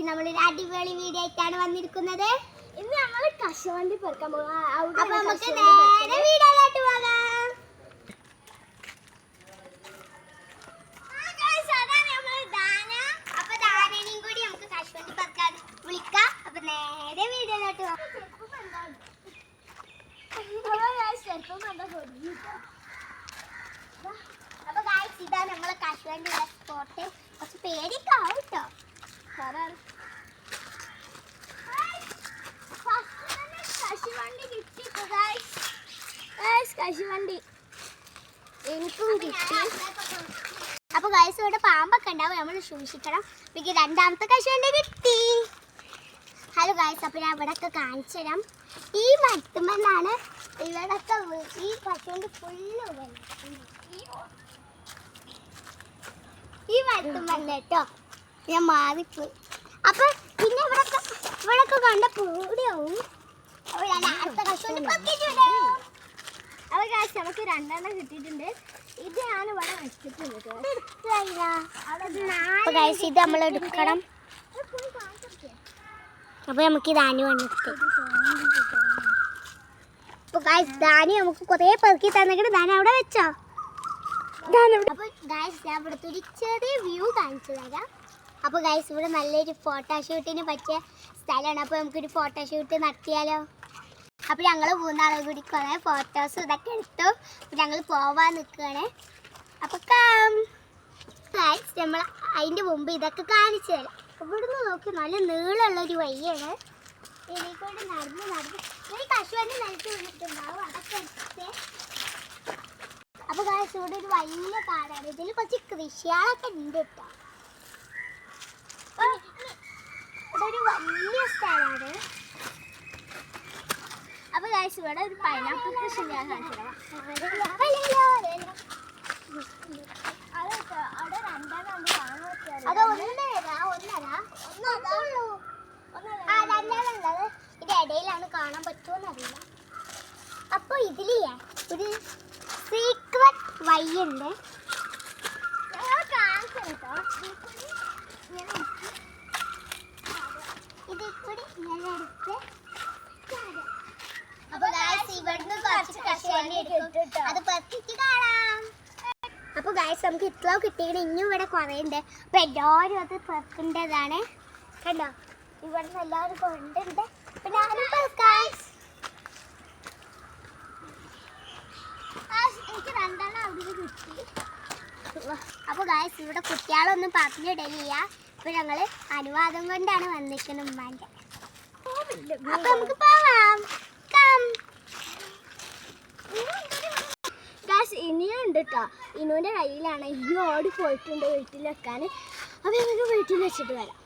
നമ്മളൊരു അടിപൊളി വീഡിയോ ആയിട്ടാണ് വന്നിരിക്കുന്നത്. ഇന്ന് നമ്മൾ കശുവണ്ടി പെറുക്കാൻ പോകാം. അപ്പൊ നമുക്ക് നേരെ വീഡിയോയിലോട്ട് പോകാം. അപ്പൊ ദാനേനെയും കൂടി നമുക്ക് കശുവണ്ടി പെറുക്കാൻ വിളിക്കാം. അപ്പൊ നേരെ വീഡിയോയിലോട്ട് പോകാം. അപ്പൊ ഗായ്സ് ഇതാ നമ്മളെ കശുവണ്ടി സ്പോട്ട്. കുറച്ച് പേടിക്കാവും കേട്ടോ. കശുവണ്ടി കിട്ടി കശുവണ്ടി എനിക്കും കിട്ടി. അപ്പൊ ഗായ്സ് ഇവിടെ പാമ്പൊക്കെ ഉണ്ടാവും, നമ്മൾ സൂക്ഷിക്കണം. എനിക്ക് രണ്ടാമത്തെ കശുവണ്ടി കിട്ടി. ഹലോ ഗായ്സ്, അപ്പൊ ഞാൻ ഇവിടെ ഒക്കെ കാണിച്ചു തരാം. ഈ മരത്തുമെന്നാണ് ഇവിടൊക്കെ ഈ കശുവണ്ടി ഫുള്ള് ഈ മരത്തുമല്ല കേട്ടോ. ഞാൻ മാറിപ്പോയി. അപ്പൊ പിന്നെ ഇവിടൊക്കെ കണ്ട പൂടിയാവും. അപ്പൊ ഞാൻ അടുത്ത കശുവണ്ടി പൊക്കിട്ടുണ്ട്. അപ്പൊ ഗായ്സ് നമുക്ക് 2 എണ്ണം കിട്ടിയിട്ടുണ്ട്. ഇത് ഞാൻ ഇവിടെ വെച്ചിട്ടുണ്ട്. ഇത് നമ്മൾ എടുക്കണം. അപ്പൊ നമുക്ക് ധാന്യം വന്നിട്ട് അപ്പൊ ഗായ്സ് ധാന്യം നമുക്ക് കുറേ പെറുക്കി തന്നിട്ട് ധാന്യം അവിടെ വെച്ചോ. അപ്പൊ ഗായ്സ് ഞാൻ ഇവിടുത്തെ ഒരു ചെറിയ വ്യൂ കാണിച്ചു തരാം. അപ്പൊ ഗായ്സ് ഇവിടെ നല്ലൊരു ഫോട്ടോഷൂട്ടിന് പറ്റിയ സ്ഥലമാണ്. അപ്പൊ നമുക്കൊരു ഫോട്ടോഷൂട്ട് നടത്തിയാലോ? അപ്പൊ ഞങ്ങൾ 3 ആളും കൂടി കുറേ ഫോട്ടോസ് ഇതൊക്കെ എടുത്തു. ഞങ്ങൾ പോവാൻ നിൽക്കുകയാണ്. അപ്പൊ ഗായ്സ് നമ്മൾ അതിന്റെ മുമ്പ് ഇതൊക്കെ കാണിച്ചു തരാം. ഇവിടുന്ന് നോക്കി നല്ല നീളമുള്ളൊരു വഴിയാണ്. ഇതിലേക്കൂടെ നടന്ന് ഈ കശുവണ്ടി നിലത്ത് വീണിട്ടുണ്ടാവും. അതൊക്കെ എടുത്ത് അപ്പൊ ഗായ്സ് ഇവിടെ ഒരു വലിയ കാടാണ്. ഇതിൽ കുറച്ച് കൃഷികളൊക്കെ ഉണ്ട് കേട്ടോ. ഇതൊരു വലിയ സ്ഥലമാണ്. അപ്പൊ ഗായ്സ് ഇവിടെ ഒരു പൈനാപ്പിൾ കൃഷി ഞാൻ കാണിച്ചു തരാം. ഇത് ഇടയിലാണ്, കാണാൻ പറ്റുമോന്നറിയില്ല. അപ്പൊ ഇതിലേ ഒരു സീക്രട്ട് വഴിയുണ്ട്. ഇതിൽ കൂടി ഇങ്ങനെ എടുത്ത് അപ്പൊ ഗായ്സ് ഇവിടുന്ന് കുറച്ച് കശുവണ്ടി എടുക്കും. അത് പെറുക്കിട്ട് കാണാം. അപ്പൊ ഗായ്സ് നമുക്ക് ഇത്ര കിട്ടിയിട്ട് ഇനിയും ഇവിടെ കുറേ ഉണ്ട്. അപ്പൊ എല്ലാവരും അത് പെറുക്കേണ്ടതാണ്. കണ്ടോ, ഇവിടുന്ന് എല്ലാവരും കൊണ്ടുണ്ട്. അപ്പൊ ഞാനും പെറുക്കാം. എനിക്ക് 2 എണ്ണം അവിടെ കിട്ടി. അപ്പൊ ഗായ്സ് ഇവിടെ കുട്ടികളൊന്നും പറഞ്ഞിടലില്ല. ഇപ്പൊ ഞങ്ങള് അനുവാദം കൊണ്ടാണ് വന്നിരിക്കുന്നത് ഉമ്മാന്റെ. അപ്പൊ നമുക്ക് പോവാം. ഇനിയും ഉണ്ട് കേട്ടോ. ഇനുവിന്റെ കയ്യിലാണ്. ഇനി ഓടി പോയിട്ടുണ്ട് വീട്ടിൽ വെക്കാൻ. അപ്പൊ നമുക്ക് വീട്ടിൽ വെച്ചിട്ട് വരാം.